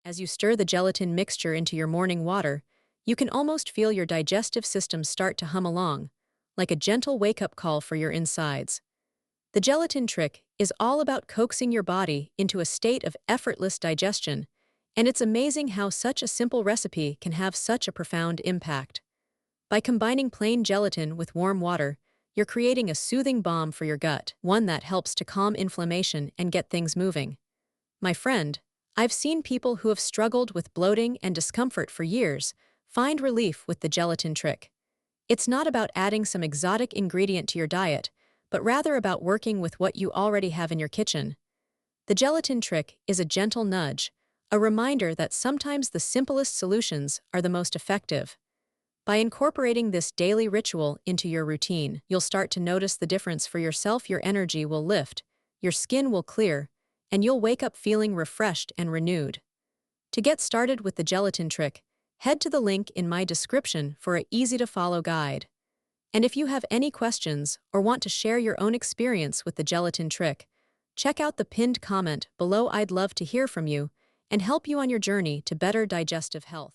As you stir the gelatin mixture into your morning water, you can almost feel your digestive system start to hum along, like a gentle wake-up call for your insides. The gelatin trick is all about coaxing your body into a state of effortless digestion, and it's amazing how such a simple recipe can have such a profound impact. By combining plain gelatin with warm water, you're creating a soothing balm for your gut, one that helps to calm inflammation and get things moving. My friend, I've seen people who have struggled with bloating and discomfort for years find relief with the gelatin trick. It's not about adding some exotic ingredient to your diet, but rather about working with what you already have in your kitchen. The gelatin trick is a gentle nudge, a reminder that sometimes the simplest solutions are the most effective. By incorporating this daily ritual into your routine, you'll start to notice the difference for yourself. Your energy will lift, your skin will clear, and you'll wake up feeling refreshed and renewed. To get started with the gelatin trick, head to the link in my description for an easy-to-follow guide. And if you have any questions or want to share your own experience with the gelatin trick, check out the pinned comment below. I'd love to hear from you and help you on your journey to better digestive health.